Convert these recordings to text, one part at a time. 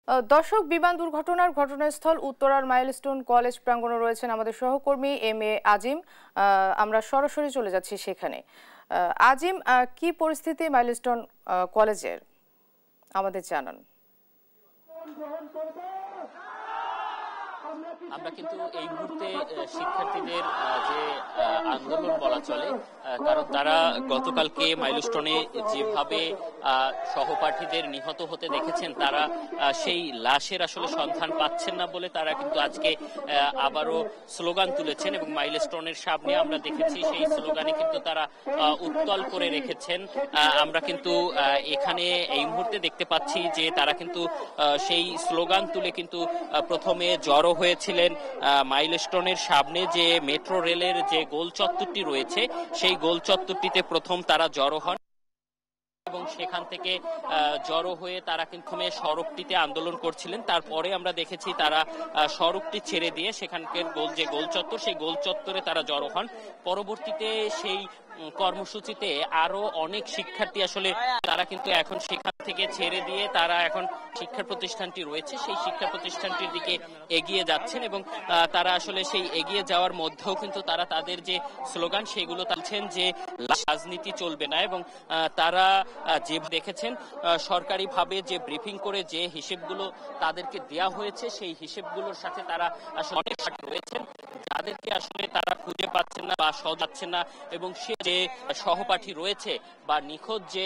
দর্শক, বিমান দুর্ঘটনার ঘটনাস্থল উত্তরার মাইলস্টোন কলেজ প্রাঙ্গণে রয়েছেন আমাদের সহকর্মী এম.এ. আজিম। আমরা সরাসরি চলে যাচ্ছি সেখানে। আজিম, কি পরিস্থিতি মাইলস্টোন কলেজের আমাদের জানান। আমরা কিন্তু এই মুহূর্তে শিক্ষার্থীদের যে আন্দোলন বলা চলে, কারণ তারা গতকালকে মাইলস্টোনে যেভাবে সহপাঠীদের নিহত হতে দেখেছেন, তারা সেই লাশের আসলে সন্ধান পাচ্ছেন না বলে তারা কিন্তু আজকে আবারও স্লোগান তুলেছেন এবং মাইলস্টোনের সামনে আমরা দেখেছি সেই স্লোগানে কিন্তু তারা উত্তল করে রেখেছেন। আমরা কিন্তু এখানে এই মুহূর্তে দেখতে পাচ্ছি যে তারা কিন্তু সেই স্লোগান তুলে কিন্তু প্রথমে জড়ো হয়েছিলেন মাইলস্টোনের সামনে যে মেট্রো রেলের যে গোল চত্বরটি রয়েছে, সেই গোল চত্বরটিতে প্রথম তারা জড়ো হন এবং সেখান থেকে জড়ো হয়ে তারা কিন্তু সড়কটিতে আন্দোলন করছিলেন। তারপরে আমরা দেখেছি তারা সড়কটি ছেড়ে দিয়ে সেখানকার যে গোল চত্বর, সেই গোল চত্বরে তারা জড়ো হন। পরবর্তীতে সেই কর্মসূচিতে আরো অনেক শিক্ষার্থী আসলে তারা কিন্তু এখন সেখান থেকে ছেড়ে দিয়ে তারা এখন শিক্ষা প্রতিষ্ঠানটি রয়েছে সেই শিক্ষা প্রতিষ্ঠানটির দিকে এগিয়ে যাচ্ছেন এবং তারা আসলে সেই এগিয়ে যাওয়ার মধ্যেও কিন্তু তারা তাদের যে স্লোগান সেগুলো তুলছেন যে রাজনীতি চলবে না। এবং তারা যে দেখেছেন সরকারিভাবে যে ব্রিফিং করে যে হিসেবগুলো তাদেরকে দেয়া হয়েছে, সেই হিসেবগুলোর সাথে তারা আসলে অনেক রয়েছেন যাদেরকে আসলে তারা খুঁজে পাচ্ছেন না বা সজাচ্ছেন না। এবং সে যে সহপাঠী রয়েছে বা নিখোঁজ যে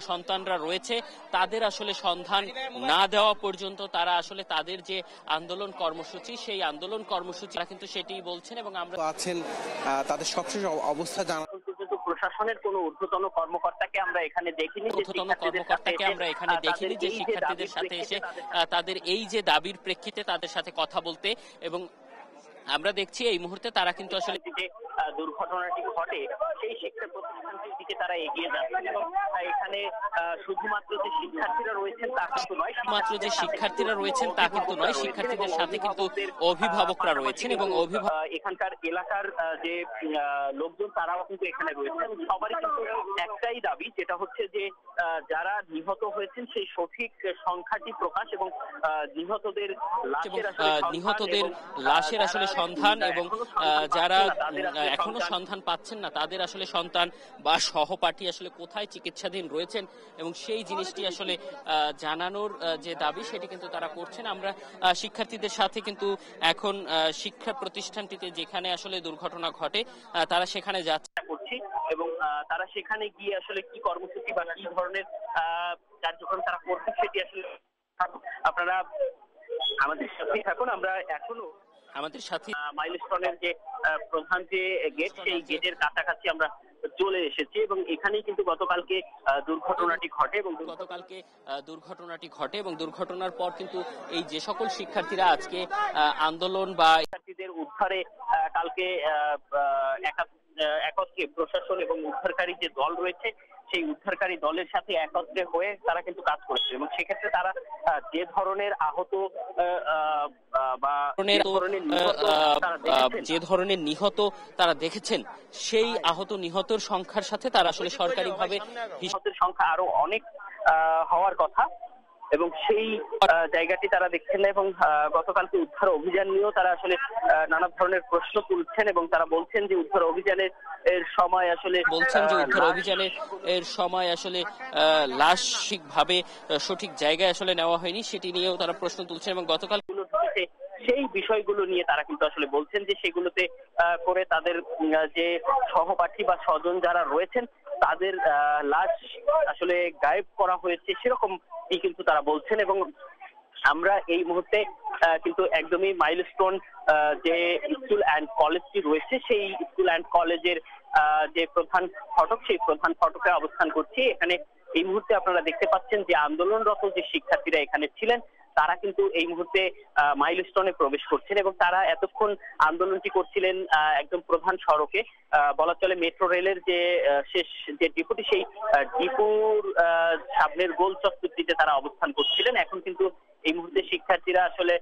সন্তানরা রয়েছে তাদের আসলে সন্ধান না দেওয়া পর্যন্ত তারা আসলে তাদের যে আন্দোলন কর্মসূচি, সেই আন্দোলন কর্মসূচি কিন্তু সেটি বলছেন। এবং আমরা আছেন তাদের সবশেষ অবস্থা জানা প্রশাসনের কোনো ঊর্ধ্বতন কর্মকর্তাকে আমরা এখানে দেখিনি, যে শিক্ষার্থীদের সাথে এসে তাদের এই যে দাবির প্রেক্ষিতে তাদের সাথে কথা বলতে। এবং আমরা দেখছি এই মুহূর্তে তারা কিন্তু আসলে দুর্ঘটনাটি ঘটে সেই শিক্ষা প্রতিষ্ঠানটির দিকে তারা এগিয়ে যাচ্ছেন এবং এখানে শুধুমাত্র যে শিক্ষার্থীরা রয়েছেন তা কিন্তু নয়, শিক্ষার্থীদের সাথে কিন্তু অভিভাবকরা রয়েছেন এবং এখানকার এলাকার যে লোকজন তারাও কিন্তু এখানে রয়েছেন। সবারই কিন্তু একটাই দাবি, যেটা হচ্ছে যে যারা নিহত হয়েছেন সেই সঠিক সংখ্যাটি প্রকাশ এবং নিহতদের লাশের আসলে সন্ধান এবং যারা এখনো সন্ধান পাচ্ছেন না তাদের আসলে সন্তান বা সহপাঠী আসলে কোথায় চিকিৎসাধীন রয়েছেন এবং সেই জিনিসটি আসলে জানানোর যে দাবি সেটি কিন্তু তারা করছেন। আমরা শিক্ষার্থীদের সাথে কিন্তু এখন শিক্ষা প্রতিষ্ঠানটিতে যেখানে আসলে দুর্ঘটনা ঘটে তারা সেখানে যাচ্ছে করছি এবং তারা সেখানে গিয়ে আসলে কি কর্মসূচি বা কি ধরনের কার্যক্রম তারা করছে সেটি আসলে আপনারা আমাদের সাথেই থাকুন। আমরা এখনো আমাদের সাথে মাইলস্টোনের যে প্রধান যে গেট, সেই গেটের কাছাকাছি আমরা চলে এসেছি এবং এখানেই কিন্তু গতকালকে দুর্ঘটনাটি ঘটে এবং দুর্ঘটনার পর কিন্তু এই যে সকল শিক্ষার্থীরা আজকে আন্দোলন বা শিক্ষার্থীদের উদ্ধারে কালকে একত্রে প্রশাসন এবং উদ্ধারকারী যে দল রয়েছে সেই উদ্ধারকারী দলের সাথে একত্রে হয়ে তারা কিন্তু কাজ করছে এবং সেক্ষেত্রে তারা যে ধরনের আহত বা যে ধরনের নিহত তারা দেখেছেন, সেই আহত নিহতের সংখ্যার সাথে তারা আসলে সরকারিভাবে নিহতের সংখ্যা আরো অনেক হওয়ার কথা এবং সেই জায়গাটি তারা দেখছেন না। এবং গতকালকে উদ্ধার অভিযান নিয়েও তারা আসলে নানা ধরনের প্রশ্ন তুলছেন এবং তারা বলছেন যে উদ্ধার অভিযানের সময় আসলে লাশ ঠিকভাবে সঠিক জায়গায় আসলে নেওয়া হয়নি, সেটি নিয়েও তারা প্রশ্ন তুলছেন। এবং গতকাল সেই বিষয়গুলো নিয়ে তারা কিন্তু আসলে বলছেন যে সেগুলোতে করে তাদের যে সহপাঠী বা স্বজন যারা রয়েছেন তাদের লাশ আসলে গায়েব করা হয়েছে, সেরকম কিন্তু তারা বলছেন। এবং আমরা এই মুহূর্তে কিন্তু একদমই মাইলস্টোন যে স্কুল অ্যান্ড কলেজটি রয়েছে সেই স্কুল অ্যান্ড কলেজের যে প্রধান ফটক, সেই প্রধান ফটকে অবস্থান করছি। এখানে এই মুহূর্তে আপনারা দেখতে পাচ্ছেন যে আন্দোলনরত যে শিক্ষার্থীরা এখানে ছিলেন তারা কিন্তু এই মুহূর্তে মাইলস্টোনে প্রবেশ করছেন এবং তারা এতক্ষণ আন্দোলনটি করছিলেন একদম প্রধান সড়কে, বলা চলে মেট্রো রেলের যে শেষ যে ডিপোটি, সেই ডিপোর সামনের গোল চত্বরটিতে তারা অবস্থান করছিলেন। এখন কিন্তু এই মুহূর্তে শিক্ষার্থীরা আসলে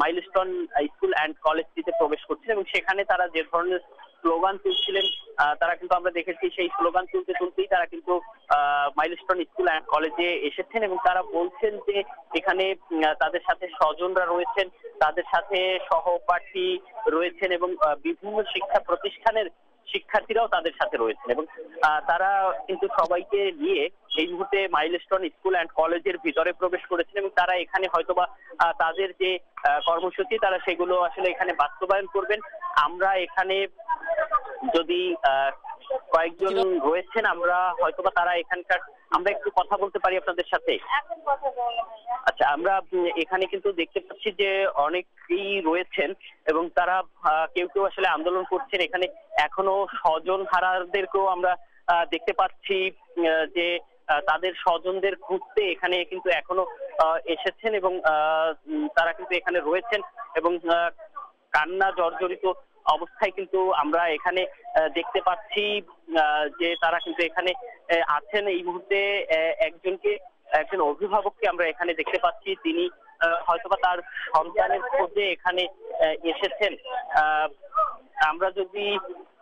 মাইলস্টোন স্কুল অ্যান্ড কলেজটিতে প্রবেশ করছেন এবং সেখানে তারা যে ধরনের স্লোগান তুলছিলেন। তারা কিন্তু আমরা দেখেছি সেই স্লোগান তুলতেই তারা কিন্তু মাইলস্টোন স্কুল অ্যান্ড কলেজে এসেছেন এবং তারা বলছেন যে এখানে তাদের সাথে স্বজনরা রয়েছেন, তাদের সাথে সহপাঠী রয়েছেন এবং বিভিন্ন শিক্ষা প্রতিষ্ঠানের শিক্ষার্থীরাও তাদের সাথে রয়েছেন এবং তারা কিন্তু সবাইকে নিয়ে এই মুহূর্তে মাইলস্টোন স্কুল অ্যান্ড কলেজের ভিতরে প্রবেশ করেছেন এবং তারা এখানে হয়তোবা তাদের যে কর্মসূচি তারা সেগুলো আসলে এখানে বাস্তবায়ন করবেন। আমরা এখানে যদি কয়েকজন রয়েছেন, আমরা হয়তোবা তারা এখানকার, আমরা একটু কথা বলতে পারি আপনাদের সাথে? আচ্ছা, আমরা এখানে কিন্তু দেখতে পাচ্ছি যে অনেকেই রয়েছেন এবং তারা কেউ কেউ আসলে আন্দোলন করছেন। এখানে এখনো স্বজন হারাদেরকেও আমরা দেখতে পাচ্ছি যে তাদের স্বজনদের খুঁজতে এখানে কিন্তু এখনো এসেছেন এবং তারা কিন্তু এখানে রয়েছেন এবং কান্না জর্জরিত অবস্থায় কিন্তু আমরা এখানে দেখতে পাচ্ছি যে তারা কিন্তু এখানে আছেন। এই মুহূর্তে একজন অভিভাবককে আমরা এখানে দেখতে পাচ্ছি, তিনি হয়তোবা তার সন্তানের খোঁজে এখানে এসেছেন। আমরা যদি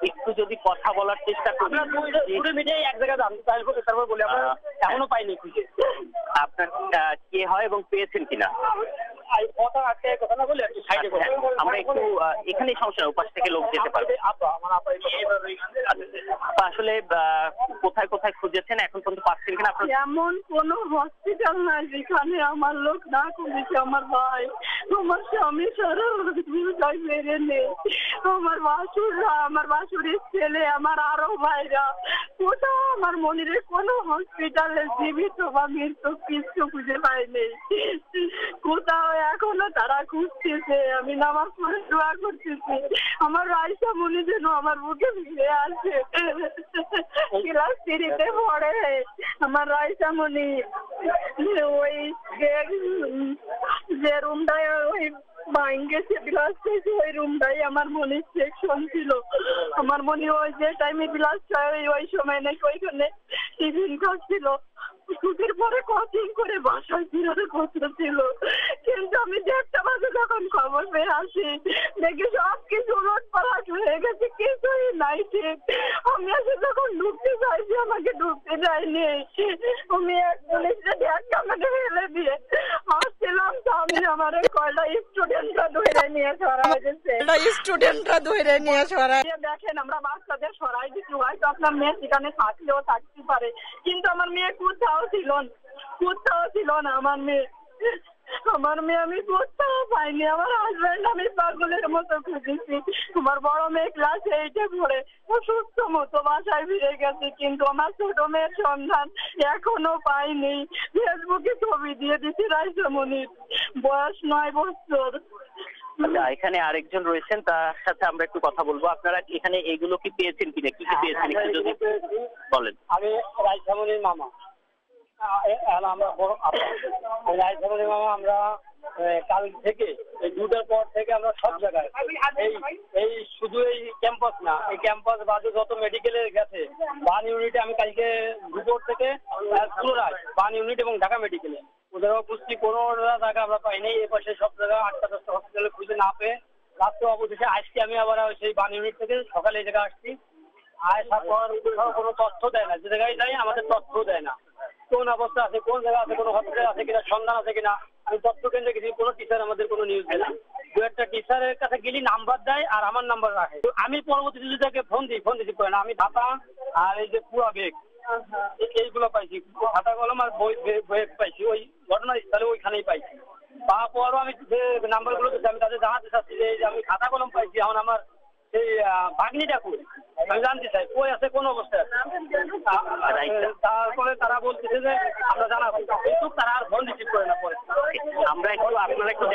একটু কথা বলার চেষ্টা করি, এক জায়গায় তারপর বলি আমরা এখনো পাইনি খুঁজে। আপনার কে হয় এবং পেয়েছেন কিনা? আমরা একটু এখানেই সমস্যা, উপাস থেকে লোক যেতে পারবে। আসলে কোথায় কোথায় খুঁজেছেন এখন পর্যন্ত পাচ্ছেন কিনা? এমন কোন হসপিটাল নাই যেখানে আমার লোক না খুঁজেছে। আমার ভাই, আমার স্বামী সারা বেড়ে নেই, আমার বাসুররা, আমার বাসুরের ছেলে, আমার আরো ভাইরা, কোথাও আমার মনিরে কোনো হসপিটালে জীবিত বা মৃত্যু কিছু খুঁজে পাইনি। কোথাও এখনো তারা খুঁজতেছে। আমি নামাজ পড়ে দোয়া করতেছি আমার রাইসা মনি যেন আমার বুকে ফিরে আসে। ক্লাস 3-তে পড়ে আমার রাইসা মনি। ওই যে রুমটায় ওই গেছে ক্লাস থেকে, ওই রুমটাই আমার মনির সেকশন ছিল। আমার মনি ওই যে টাইমে ক্লাস ওই সময় নাকি ওইখানে টিফিন খাচ্ছিল। ছুটির পরে কোচিং করে বাসায় ফিরার কথা ছিল, কিন্তু আমি 1:30 বাজে যখন খবর পেয়ে আসি দেখি সব কিছু উলটপালট হয়ে গেছে, কিছুই নাই ঠিক। আমি আসে যখন ঢুকতে চাইছি আমাকে ঢুকতে যায়নি। আমি এক পুলিশে আমাকে ফেলে দিয়ে আসছিলাম, সামনে আমার কয়টা স্টুডেন্টরা ধরে নিয়ে সরাই দিচ্ছে। দেখেন আমরা বাচ্চাদের সরাই দিচ্ছি, হয়তো আপনার মেয়ে সেখানে থাকলেও থাকতে পারে, কিন্তু আমার মেয়ে কোথাও ছিল না। আমার মেয়ে আমি কোথাও পাইনি। আমার হাজব্যান্ড আমি পাগলের মতো খুঁজেছি। আমার বড় মেয়ে ক্লাস 8-এ পড়ে, ও সুস্থ মতো বাসায় ফিরে গেছে, কিন্তু আমার ছোট মেয়ের সন্ধান এখনো পাইনি। ফেসবুকে ছবি দিয়ে দিচ্ছি রাইসামণির, বয়স 9 বছর। আচ্ছা, এখানে আরেকজন রয়েছেন, তার সাথে আমরা একটু কথা বলবো। আপনারা এখানে এগুলো কি পেয়েছেন কিনা, কি কি পেয়েছেন একটু যদি বলেন। আমি রাইসামণির মামা, আমরা কাল থেকে এই 2টার পর থেকে আমরা সব জায়গায় এই শুধু এই ক্যাম্পাস না, এই ক্যাম্পাস বাদে যত মেডিকেলে গেছে, বান ইউনিটে আমি কালকে দুপুর থেকে পুনরায় বান ইউনিট এবং ঢাকা মেডিকেলে ওদেরও পুষ্টি কোনো জায়গা আমরা পাইনি। এই পাশে সব জায়গায় 8টা-10টা হসপিটালে খুঁজে না পেয়ে রাত্রে অবশেষে আজকে আমি আবার সেই বান ইউনিট থেকে সকালে এই জায়গায় আসছি। আসার পর কোনো তথ্য দেয় না, যে জায়গায় যাই আমাদের তথ্য দেয় না, কোন অবস্থা আছে, কোন জায়গা আছে, কোনো হসপিটাল আছে কিনা, সন্ধান আছে কিনা। আমি তথ্য কেন্দ্রে গেছি, কোনো টিচার আমাদের কোনো নিউজ দেয় না। 2-একটা টিচারের কাছে গেলি নাম্বার দেয় আর আমার নাম্বার রাখে। আমি পরবর্তীতে তাকে ফোন দিই করে না। আমি খাতা আর এই যে পুরা বেগ এইগুলো পাইছি, খাতা কলম আর বই পাইছি, ওই ঘটনাস্থলে ওইখানেই পাইছি। পাওয়ার পরও আমি যে নাম্বারগুলো দিচ্ছি আমি তাদের জানাতে চাচ্ছি যে আমি খাতা কলম পাইছি, এখন আমার সেই ভাগ্নিটা কই আমি জানতে চাই, কই আছে, কোন অবস্থায় আছে। তারপরে তারা বলতেছে যে আমরা জানাবো, কিন্তু তারা আর ফোন রিসিভ করে না। পরে আপনারা একটু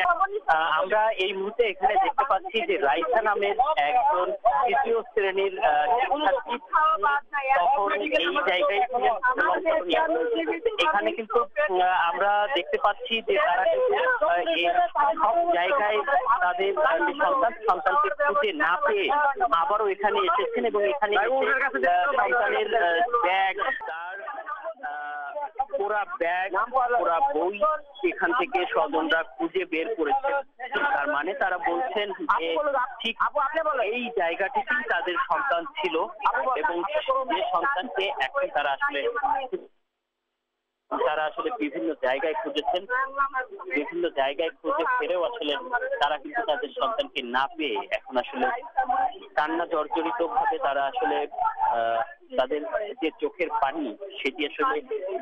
আমরা এই মুহূর্তে এখানে দেখতে পাচ্ছি যে রাইসা নামের একজন তৃতীয় শ্রেণীর শিক্ষার্থী তখন এই জায়গায় এখানে কিন্তু আমরা দেখতে পাচ্ছি যে তারা কিন্তু সব জায়গায় তাদের সন্তানকে খুঁজে না পেয়ে আবারও এখানে এসেছেন এবং এখানে সন্তানের ব্যাগ, তার পুরা বই এখান থেকে স্বজনরা খুঁজে বের করেছে। তার মানে তারা বলছেন যে ঠিক এই জায়গাটিতেই তাদের সন্তান ছিল এবং যে সন্তানকে এখন তারা আসলে বিভিন্ন জায়গায় খুঁজেছেন, বিভিন্ন জায়গায় খুঁজে ফেরেও আসলে তারা কিন্তু তাদের সন্তানকে না পেয়ে এখন আসলে কান্না জর্জরিত ভাবে তারা আসলে তাদের যে চোখের পানি সেটি আসলে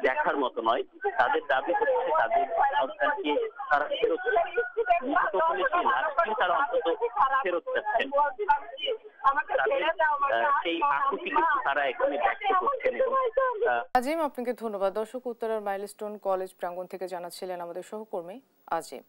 দেখার মতো নয়। তাদের দাবি হচ্ছে তাদের সন্তানকে তারা ফেরত নিহত হলে সেই লাশটি তারা অন্তত ফেরত চাচ্ছেন। সেই আকুতি কিন্তু তারা এখানে ব্যক্ত করছেন। এবং আজিম, আপনাকে ধন্যবাদ। দর্শক, উত্তরার মাইলস্টোন কলেজ প্রাঙ্গণ থেকে জানাচ্ছিলেন আমাদের সহকর্মী আজিম।